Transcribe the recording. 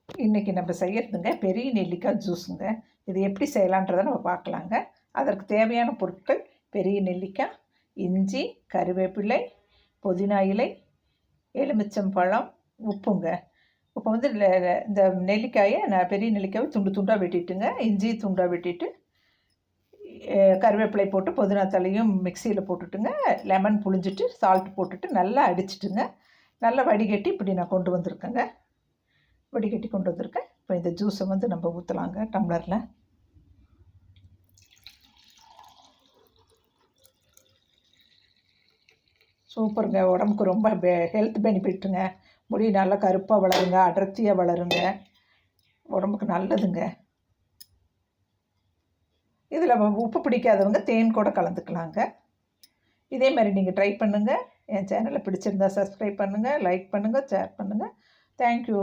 இன்றைக்கி நம்ம செய்யறதுங்க பெரிய நெல்லிக்காய் ஜூஸுங்க. இது எப்படி செய்யலான்றதை நம்ம பார்க்கலாங்க. அதற்கு தேவையான பொருட்கள்: பெரிய நெல்லிக்காய், இஞ்சி, கருவேப்பிலை, புதினா இலை, எலுமிச்சம்பழம், உப்புங்க. இப்போ வந்து இந்த நெல்லிக்காயை நான் பெரிய நெல்லிக்காயை துண்டு துண்டாக வெட்டிட்டுங்க, இஞ்சி துண்டாக வெட்டிட்டு, கருவேப்பிலை போட்டு புதினா தலையும் மிக்சியில் போட்டுட்டுங்க, லெமன் புழிஞ்சிட்டு சால்ட் போட்டுட்டு நல்லா அடிச்சிட்டுங்க, நல்லா வடிகட்டி இப்படி நான் கொண்டு வந்திருக்கேங்க. வடிகட்டி கொண்டு வந்திருக்கேன். இப்போ இந்த ஜூஸை வந்து நம்ம ஊற்றலாங்க டம்ளரில். சூப்பருங்க. உடம்புக்கு ரொம்ப ஹெல்த் பெனிஃபிட்டுங்க. முடி நல்லா கருப்பாக வளருங்க, அடர்த்தியாக வளருங்க, உடம்புக்கு நல்லதுங்க. இதில் உப்பு பிடிக்காதவங்க தேன் கூட கலந்துக்கலாங்க. இதே மாதிரி நீங்கள் ட்ரை பண்ணுங்கள். என் சேனலை பிடிச்சிருந்தா சப்ஸ்கிரைப் பண்ணுங்கள், லைக் பண்ணுங்கள், ஷேர் பண்ணுங்கள். தேங்க்யூ.